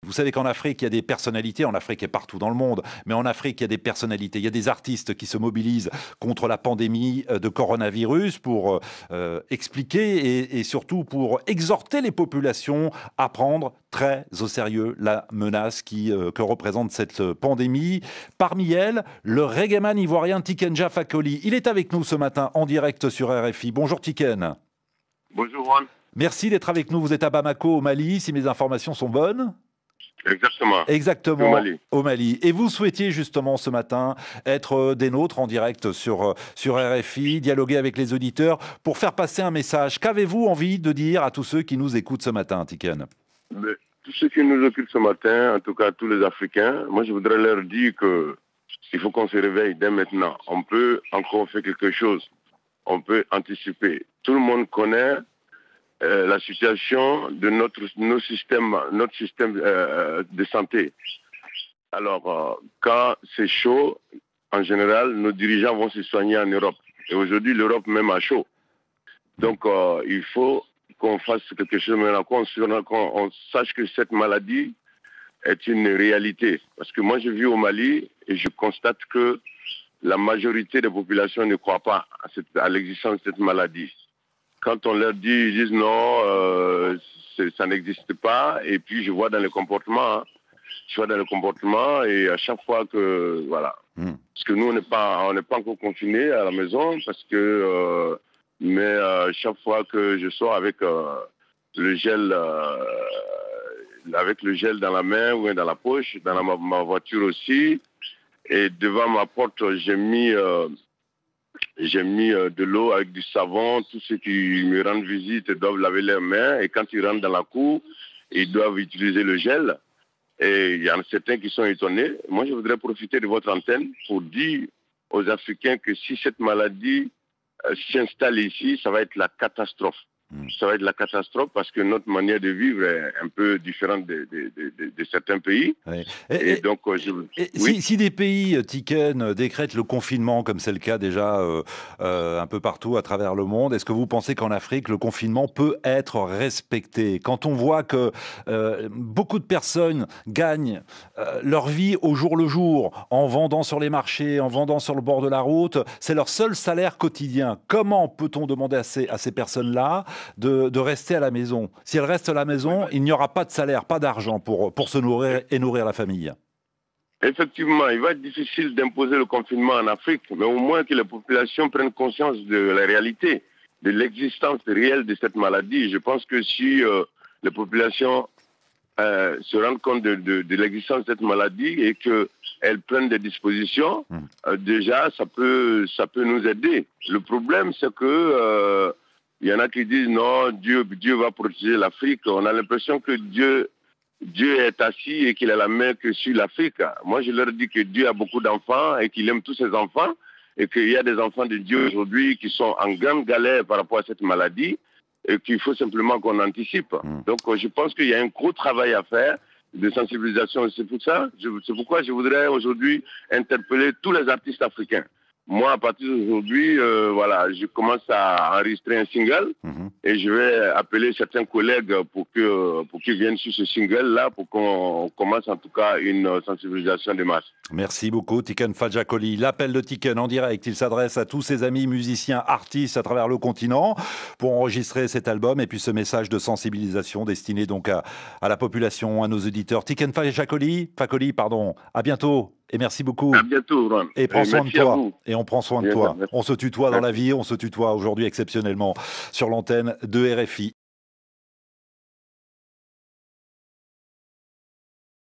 Vous savez qu'en Afrique, il y a des personnalités, en Afrique et partout dans le monde, mais en Afrique, il y a des personnalités, il y a des artistes qui se mobilisent contre la pandémie de coronavirus pour expliquer et surtout pour exhorter les populations à prendre très au sérieux la menace que représente cette pandémie. Parmi elles, le reggaeman ivoirien Tiken Jah Fakoly. Il est avec nous ce matin en direct sur RFI. Bonjour Tiken. Bonjour Juan. Merci d'être avec nous. Vous êtes à Bamako, au Mali, si mes informations sont bonnes. Exactement. Exactement, Au Mali. au Mali. Et vous souhaitiez justement ce matin être des nôtres en direct sur RFI, dialoguer avec les auditeurs pour faire passer un message. Qu'avez-vous envie de dire à tous ceux qui nous écoutent ce matin, Tiken? Tous ceux qui nous occupent ce matin, en tout cas tous les Africains, moi je voudrais leur dire qu'il faut qu'on se réveille dès maintenant. On peut encore faire quelque chose. On peut anticiper. Tout le monde connaît la situation de notre système de santé. Alors, quand c'est chaud, en général, nos dirigeants vont se soigner en Europe. Et aujourd'hui, l'Europe même a chaud. Donc, il faut qu'on fasse quelque chose maintenant, qu'on sache que cette maladie est une réalité. Parce que moi, je vis au Mali et je constate que la majorité des populations ne croient pas à l'existence de cette maladie. Quand on leur dit, ils disent non, ça n'existe pas. Et puis, je vois dans le comportement, et à chaque fois que, voilà. Parce que nous, on n'est pas encore confinés à la maison, parce que, mais chaque fois que je sors avec le gel dans la main ou dans la poche, dans ma voiture aussi, et devant ma porte, j'ai mis de l'eau avec du savon. Tous ceux qui me rendent visite doivent laver leurs mains. Et quand ils rentrent dans la cour, ils doivent utiliser le gel. Et il y en a certains qui sont étonnés. Moi, je voudrais profiter de votre antenne pour dire aux Africains que si cette maladie s'installe ici, ça va être la catastrophe. Ça va être la catastrophe parce que notre manière de vivre est un peu différente de certains pays. Oui. Donc, oui. Si des pays, Tiken, décrètent le confinement, comme c'est le cas déjà un peu partout à travers le monde, est-ce que vous pensez qu'en Afrique, le confinement peut être respecté? Quand on voit que beaucoup de personnes gagnent leur vie au jour le jour, en vendant sur les marchés, en vendant sur le bord de la route, c'est leur seul salaire quotidien. Comment peut-on demander à ces personnes-là de rester à la maison? Si elles restent à la maison, il n'y aura pas de salaire, pas d'argent pour se nourrir et nourrir la famille. Effectivement, il va être difficile d'imposer le confinement en Afrique, mais au moins que les populations prennent conscience de la réalité, de l'existence réelle de cette maladie. Je pense que si les populations se rendent compte de l'existence de cette maladie et qu'elles prennent des dispositions, déjà, ça peut nous aider. Le problème, c'est que il y en a qui disent non, Dieu va protéger l'Afrique. On a l'impression que Dieu est assis et qu'il a la main que sur l'Afrique. Moi, je leur dis que Dieu a beaucoup d'enfants et qu'il aime tous ses enfants et qu'il y a des enfants de Dieu aujourd'hui qui sont en grande galère par rapport à cette maladie et qu'il faut simplement qu'on anticipe. Donc, je pense qu'il y a un gros travail à faire de sensibilisation. C'est pourquoi je voudrais aujourd'hui interpeller tous les artistes africains. Moi, à partir d'aujourd'hui, voilà, je commence à enregistrer un single et je vais appeler certains collègues pour qu'ils viennent sur ce single-là, pour qu'on commence en tout cas une sensibilisation de masse. Merci beaucoup, Tiken Jah Fakoly. L'appel de Tiken en direct, il s'adresse à tous ses amis musiciens, artistes à travers le continent pour enregistrer cet album et puis ce message de sensibilisation destiné donc à la population, à nos auditeurs. Tiken Jah Fakoly, à bientôt. Et merci beaucoup. À bientôt, Ron. Et prends soin de toi. Et on prend soin de toi. Merci. On se tutoie dans la vie, on se tutoie aujourd'hui exceptionnellement sur l'antenne de RFI.